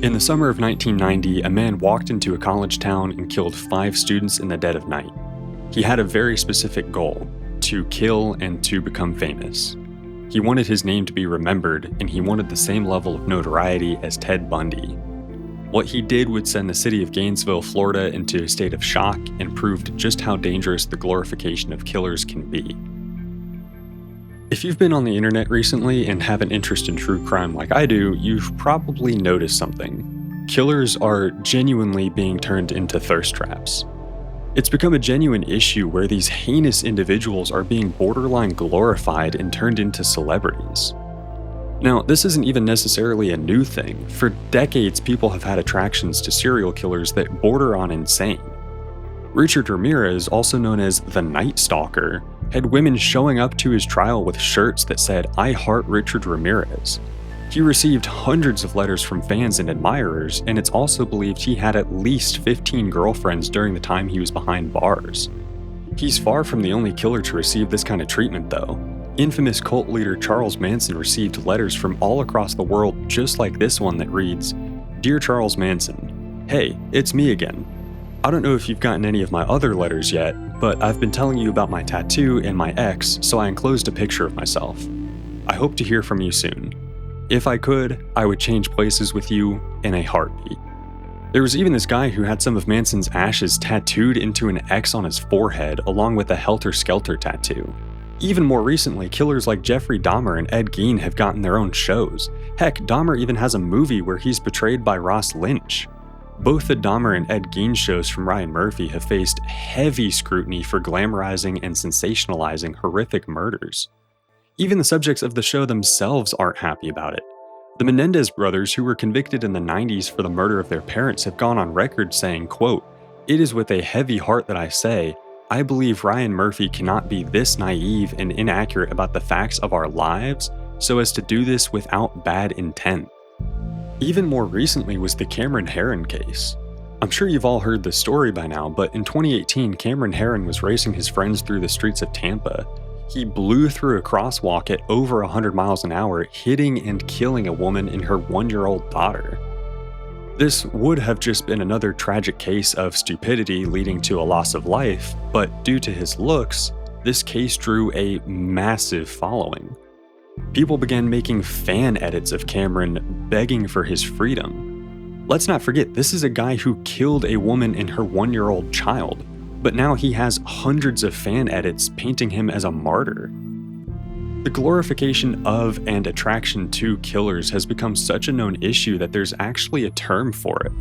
In the summer of 1990, a man walked into a college town and killed 5 students in the dead of night. He had a very specific goal: to kill and to become famous. He wanted his name to be remembered, and he wanted the same level of notoriety as Ted Bundy. What he did would send the city of Gainesville, Florida into a state of shock and proved just how dangerous the glorification of killers can be. If you've been on the internet recently and have an interest in true crime like I do, you've probably noticed something. Killers are genuinely being turned into thirst traps. It's become a genuine issue where these heinous individuals are being borderline glorified and turned into celebrities. Now, this isn't even necessarily a new thing. For decades, people have had attractions to serial killers that border on insane. Richard Ramirez, also known as the Night Stalker, had women showing up to his trial with shirts that said, "I heart Richard Ramirez." He received hundreds of letters from fans and admirers, and it's also believed he had at least 15 girlfriends during the time he was behind bars. He's far from the only killer to receive this kind of treatment, though. Infamous cult leader Charles Manson received letters from all across the world just like this one that reads, "Dear Charles Manson, hey, it's me again. I don't know if you've gotten any of my other letters yet, but I've been telling you about my tattoo and my ex, so I enclosed a picture of myself. I hope to hear from you soon. If I could, I would change places with you in a heartbeat." There was even this guy who had some of Manson's ashes tattooed into an X on his forehead, along with a Helter Skelter tattoo. Even more recently, killers like Jeffrey Dahmer and Ed Gein have gotten their own shows. Heck, Dahmer even has a movie where he's portrayed by Ross Lynch. Both the Dahmer and Ed Gein shows from Ryan Murphy have faced heavy scrutiny for glamorizing and sensationalizing horrific murders. Even the subjects of the show themselves aren't happy about it. The Menendez brothers, who were convicted in the 90s for the murder of their parents, have gone on record saying, quote, "It is with a heavy heart that I say, I believe Ryan Murphy cannot be this naive and inaccurate about the facts of our lives so as to do this without bad intent." Even more recently was the Cameron Herron case. I'm sure you've all heard the story by now, but in 2018, Cameron Herron was racing his friends through the streets of Tampa. He blew through a crosswalk at over 100 miles an hour, hitting and killing a woman and her 1-year-old daughter. This would have just been another tragic case of stupidity leading to a loss of life, but due to his looks, this case drew a massive following. People began making fan edits of Cameron begging for his freedom. Let's not forget, this is a guy who killed a woman and her 1-year-old child, but now he has hundreds of fan edits painting him as a martyr. The glorification of and attraction to killers has become such a known issue that there's actually a term for it.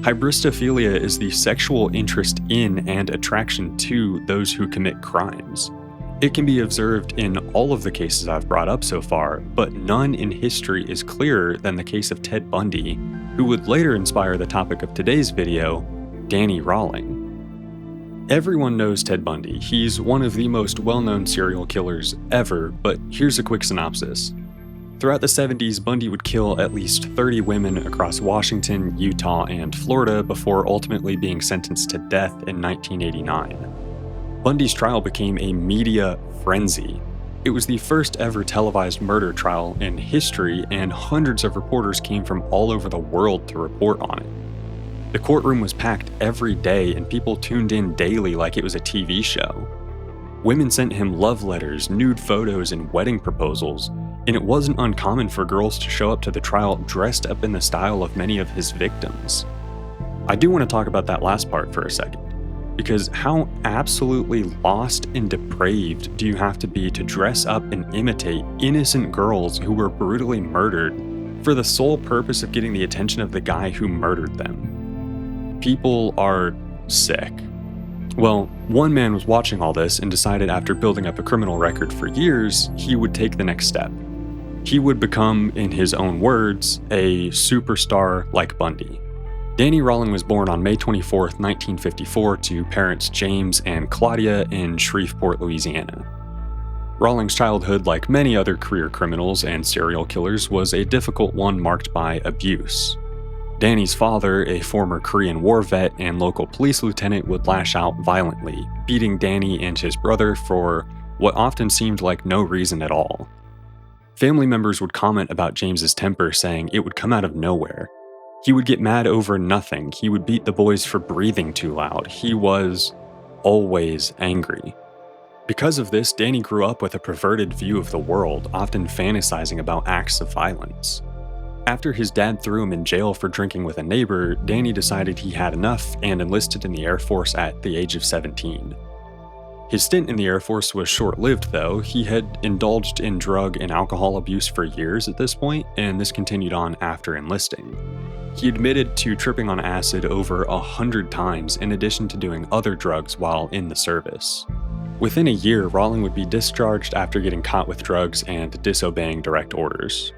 Hybristophilia is the sexual interest in and attraction to those who commit crimes. It can be observed in all of the cases I've brought up so far, but none in history is clearer than the case of Ted Bundy, who would later inspire the topic of today's video, Danny Rawling. Everyone knows Ted Bundy. He's one of the most well-known serial killers ever, but here's a quick synopsis. Throughout the 70s, Bundy would kill at least 30 women across Washington, Utah, and Florida before ultimately being sentenced to death in 1989. Bundy's trial became a media frenzy. It was the first ever televised murder trial in history, and hundreds of reporters came from all over the world to report on it. The courtroom was packed every day, and people tuned in daily like it was a TV show. Women sent him love letters, nude photos, and wedding proposals, and it wasn't uncommon for girls to show up to the trial dressed up in the style of many of his victims. I do want to talk about that last part for a second, because how absolutely lost and depraved do you have to be to dress up and imitate innocent girls who were brutally murdered for the sole purpose of getting the attention of the guy who murdered them? People are sick. Well, one man was watching all this and decided after building up a criminal record for years, he would take the next step. He would become, in his own words, a superstar like Bundy. Danny Rawling was born on May 24, 1954 to parents James and Claudia in Shreveport, Louisiana. Rawling's childhood, like many other career criminals and serial killers, was a difficult one marked by abuse. Danny's father, a former Korean War vet and local police lieutenant, would lash out violently, beating Danny and his brother for what often seemed like no reason at all. Family members would comment about James's temper, saying it would come out of nowhere. He would get mad over nothing. He would beat the boys for breathing too loud. He was always angry. Because of this, Danny grew up with a perverted view of the world, often fantasizing about acts of violence. After his dad threw him in jail for drinking with a neighbor, Danny decided he had enough and enlisted in the Air Force at the age of 17. His stint in the Air Force was short-lived, though. He had indulged in drug and alcohol abuse for years at this point, and this continued on after enlisting. He admitted to tripping on acid over 100 times, in addition to doing other drugs while in the service. Within a year, Rawling would be discharged after getting caught with drugs and disobeying direct orders.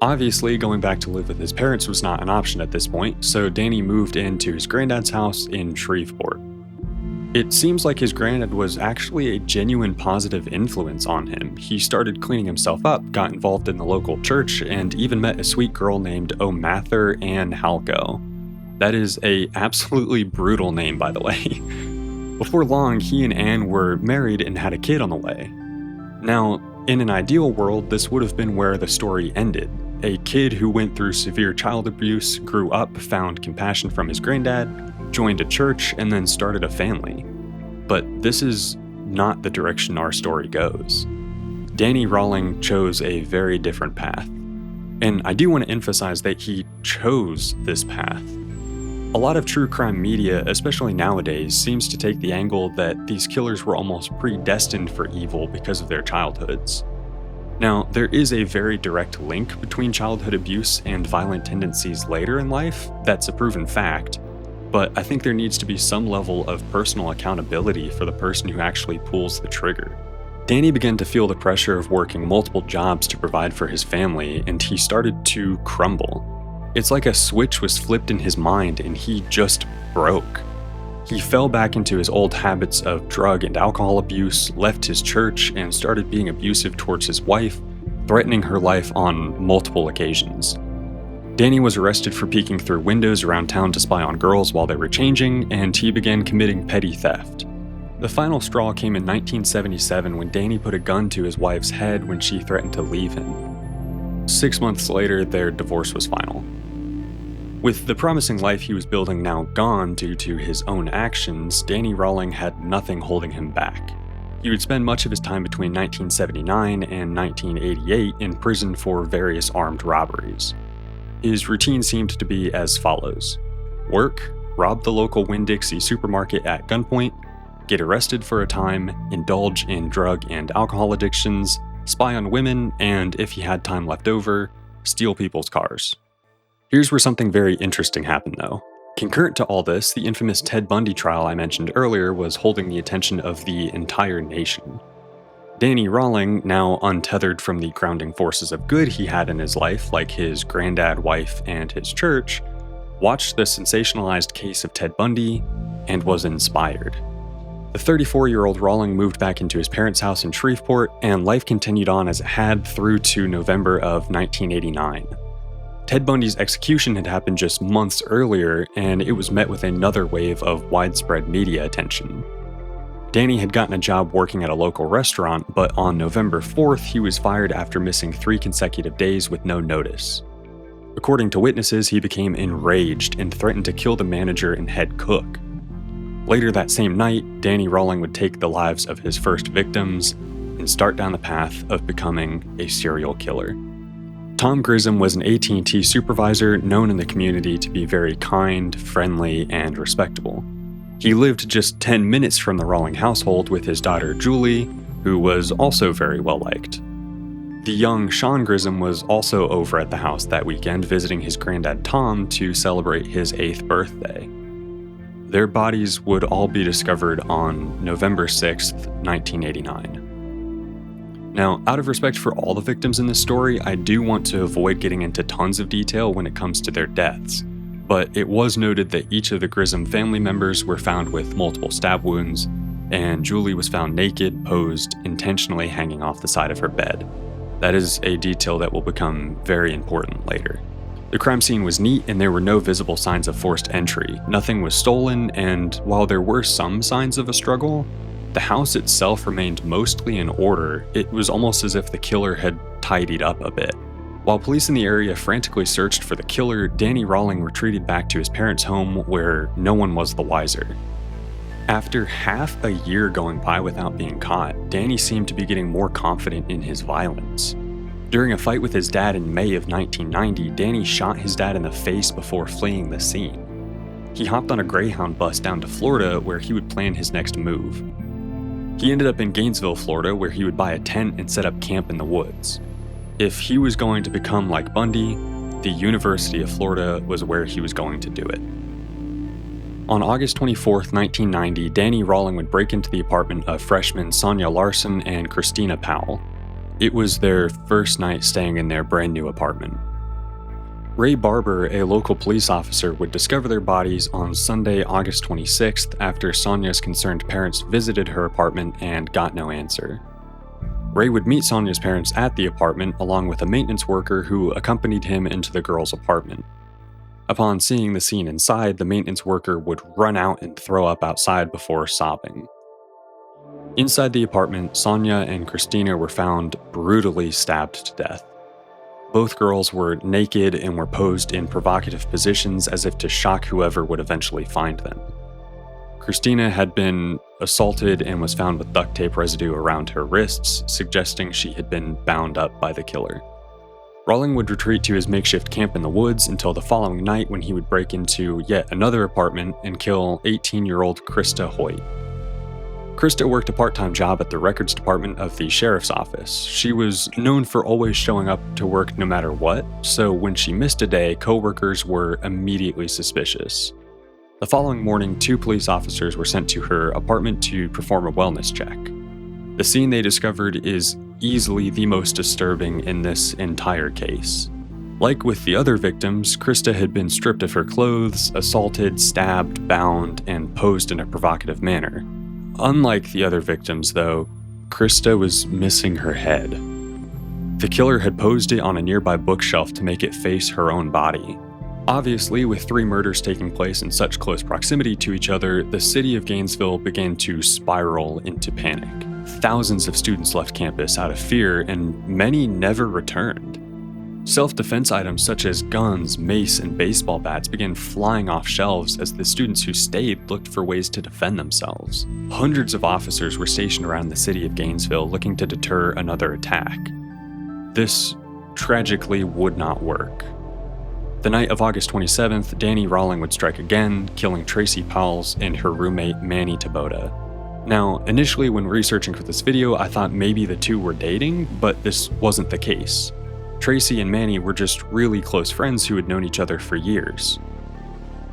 Obviously, going back to live with his parents was not an option at this point, so Danny moved into his granddad's house in Shreveport. It seems like his granddad was actually a genuine positive influence on him. He started cleaning himself up, got involved in the local church, and even met a sweet girl named O'Mather Ann Halco. That is a absolutely brutal name, by the way. Before long, he and Anne were married and had a kid on the way. Now, in an ideal world, this would have been where the story ended. A kid who went through severe child abuse, grew up, found compassion from his granddad, joined a church, and then started a family. But this is not the direction our story goes. Danny Rawling chose a very different path. And I do want to emphasize that he chose this path. A lot of true crime media, especially nowadays, seems to take the angle that these killers were almost predestined for evil because of their childhoods. Now, there is a very direct link between childhood abuse and violent tendencies later in life. That's a proven fact. But I think there needs to be some level of personal accountability for the person who actually pulls the trigger. Danny began to feel the pressure of working multiple jobs to provide for his family, and he started to crumble. It's like a switch was flipped in his mind and he just broke. He fell back into his old habits of drug and alcohol abuse, left his church, and started being abusive towards his wife, threatening her life on multiple occasions. Danny was arrested for peeking through windows around town to spy on girls while they were changing, and he began committing petty theft. The final straw came in 1977 when Danny put a gun to his wife's head when she threatened to leave him. 6 months later, their divorce was final. With the promising life he was building now gone due to his own actions, Danny Rawling had nothing holding him back. He would spend much of his time between 1979 and 1988 in prison for various armed robberies. His routine seemed to be as follows: work, rob the local Winn-Dixie supermarket at gunpoint, get arrested for a time, indulge in drug and alcohol addictions, spy on women, and if he had time left over, steal people's cars. Here's where something very interesting happened, though. Concurrent to all this, the infamous Ted Bundy trial I mentioned earlier was holding the attention of the entire nation. Danny Rawling, now untethered from the grounding forces of good he had in his life, like his granddad, wife, and his church, watched the sensationalized case of Ted Bundy and was inspired. The 34-year-old Rawling moved back into his parents' house in Shreveport, and life continued on as it had through to November of 1989. Ted Bundy's execution had happened just months earlier, and it was met with another wave of widespread media attention. Danny had gotten a job working at a local restaurant, but on November 4th, he was fired after missing 3 consecutive days with no notice. According to witnesses, he became enraged and threatened to kill the manager and head cook. Later that same night, Danny Rawling would take the lives of his first victims and start down the path of becoming a serial killer. Tom Grissom was an AT&T supervisor known in the community to be very kind, friendly, and respectable. He lived just 10 minutes from the Rawling household with his daughter Julie, who was also very well liked. The young Sean Grissom was also over at the house that weekend visiting his granddad Tom to celebrate his 8th birthday. Their bodies would all be discovered on November 6th, 1989. Now, out of respect for all the victims in this story, I do want to avoid getting into tons of detail when it comes to their deaths, but it was noted that each of the Grissom family members were found with multiple stab wounds, and Julie was found naked, posed, intentionally hanging off the side of her bed. That is a detail that will become very important later. The crime scene was neat and there were no visible signs of forced entry. Nothing was stolen, and while there were some signs of a struggle, the house itself remained mostly in order. It was almost as if the killer had tidied up a bit. While police in the area frantically searched for the killer, Danny Rawling retreated back to his parents' home where no one was the wiser. After half a year going by without being caught, Danny seemed to be getting more confident in his violence. During a fight with his dad in May of 1990, Danny shot his dad in the face before fleeing the scene. He hopped on a Greyhound bus down to Florida where he would plan his next move. He ended up in Gainesville, Florida, where he would buy a tent and set up camp in the woods. If he was going to become like Bundy, the University of Florida was where he was going to do it. On August 24, 1990, Danny Rawling would break into the apartment of freshmen Sonia Larson and Christina Powell. It was their first night staying in their brand new apartment. Ray Barber, a local police officer, would discover their bodies on Sunday, August 26th after Sonia's concerned parents visited her apartment and got no answer. Ray would meet Sonia's parents at the apartment along with a maintenance worker who accompanied him into the girl's apartment. Upon seeing the scene inside, the maintenance worker would run out and throw up outside before sobbing. Inside the apartment, Sonia and Christina were found brutally stabbed to death. Both girls were naked and were posed in provocative positions as if to shock whoever would eventually find them. Christina had been assaulted and was found with duct tape residue around her wrists, suggesting she had been bound up by the killer. Rawling would retreat to his makeshift camp in the woods until the following night when he would break into yet another apartment and kill 18-year-old Krista Hoyt. Krista worked a part-time job at the records department of the sheriff's office. She was known for always showing up to work no matter what, so when she missed a day, coworkers were immediately suspicious. The following morning, 2 police officers were sent to her apartment to perform a wellness check. The scene they discovered is easily the most disturbing in this entire case. Like with the other victims, Krista had been stripped of her clothes, assaulted, stabbed, bound, and posed in a provocative manner. Unlike the other victims, though, Krista was missing her head. The killer had posed it on a nearby bookshelf to make it face her own body. Obviously, with 3 murders taking place in such close proximity to each other, the city of Gainesville began to spiral into panic. Thousands of students left campus out of fear, and many never returned. Self-defense items such as guns, mace, and baseball bats began flying off shelves as the students who stayed looked for ways to defend themselves. Hundreds of officers were stationed around the city of Gainesville looking to deter another attack. This tragically would not work. The night of August 27th, Danny Rawling would strike again, killing Tracy Powles and her roommate Manny Taboda. Now, initially when researching for this video, I thought maybe the two were dating, but this wasn't the case. Tracy and Manny were just really close friends who had known each other for years.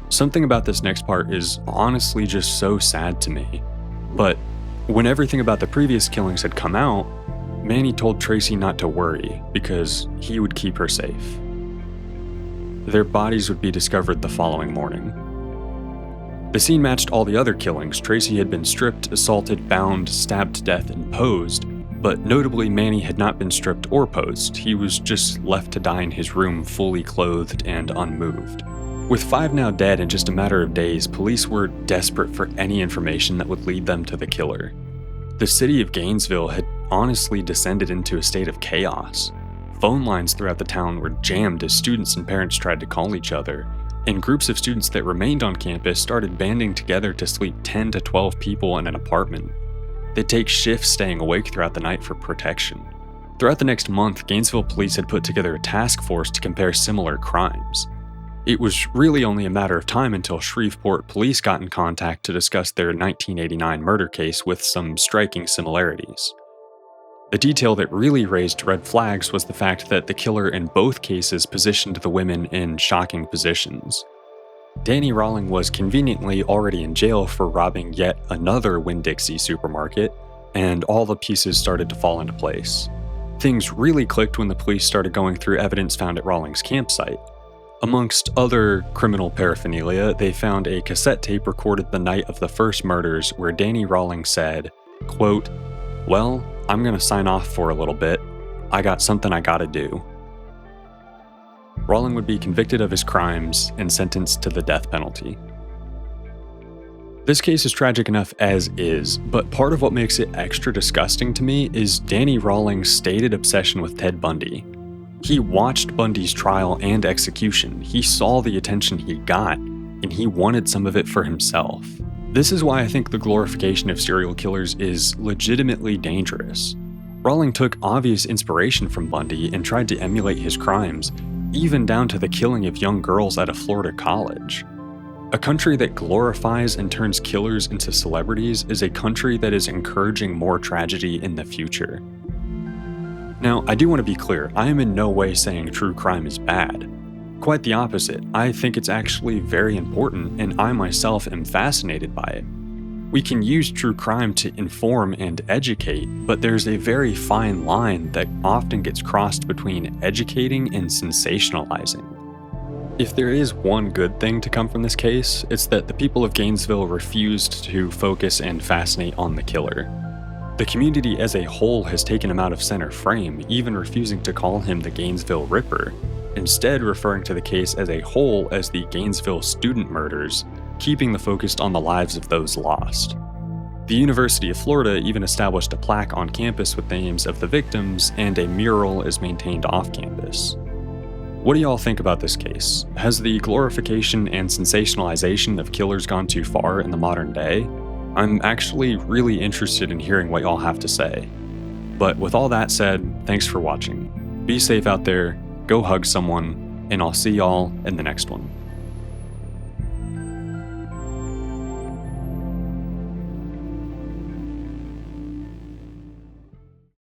Something about this next part is honestly just so sad to me. But when everything about the previous killings had come out, Manny told Tracy not to worry because he would keep her safe. Their bodies would be discovered the following morning. The scene matched all the other killings. Tracy had been stripped, assaulted, bound, stabbed to death, and posed, but notably Manny had not been stripped or posed. He was just left to die in his room fully clothed and unmoved. With 5 now dead in just a matter of days, police were desperate for any information that would lead them to the killer. The city of Gainesville had honestly descended into a state of chaos. Phone lines throughout the town were jammed as students and parents tried to call each other, and groups of students that remained on campus started banding together to sleep 10 to 12 people in an apartment. They'd take shifts staying awake throughout the night for protection. Throughout the next month, Gainesville police had put together a task force to compare similar crimes. It was really only a matter of time until Shreveport police got in contact to discuss their 1989 murder case with some striking similarities. The detail that really raised red flags was the fact that the killer in both cases positioned the women in shocking positions. Danny Rawling was conveniently already in jail for robbing yet another Winn-Dixie supermarket, and all the pieces started to fall into place. Things really clicked when the police started going through evidence found at Rawling's campsite. Amongst other criminal paraphernalia, they found a cassette tape recorded the night of the first murders where Danny Rawling said, quote, "Well, I'm gonna sign off for a little bit. I got something I gotta do." Rawling would be convicted of his crimes and sentenced to the death penalty. This case is tragic enough as is, but part of what makes it extra disgusting to me is Danny Rawling's stated obsession with Ted Bundy. He watched Bundy's trial and execution, he saw the attention he got, and he wanted some of it for himself. This is why I think the glorification of serial killers is legitimately dangerous. Rawling took obvious inspiration from Bundy and tried to emulate his crimes, even down to the killing of young girls at a Florida college. A country that glorifies and turns killers into celebrities is a country that is encouraging more tragedy in the future. Now, I do want to be clear, I am in no way saying true crime is bad. Quite the opposite, I think it's actually very important, and I myself am fascinated by it. We can use true crime to inform and educate, but there's a very fine line that often gets crossed between educating and sensationalizing. If there is one good thing to come from this case, it's that the people of Gainesville refused to focus and fascinate on the killer. The community as a whole has taken him out of center frame, even refusing to call him the Gainesville Ripper, instead referring to the case as a whole as the Gainesville student murders, keeping the focus on the lives of those lost. The University of Florida even established a plaque on campus with the names of the victims, and a mural is maintained off campus. What do y'all think about this case? Has the glorification and sensationalization of killers gone too far in the modern day? I'm actually really interested in hearing what y'all have to say. But with all that said, thanks for watching. Be safe out there, go hug someone, and I'll see y'all in the next one.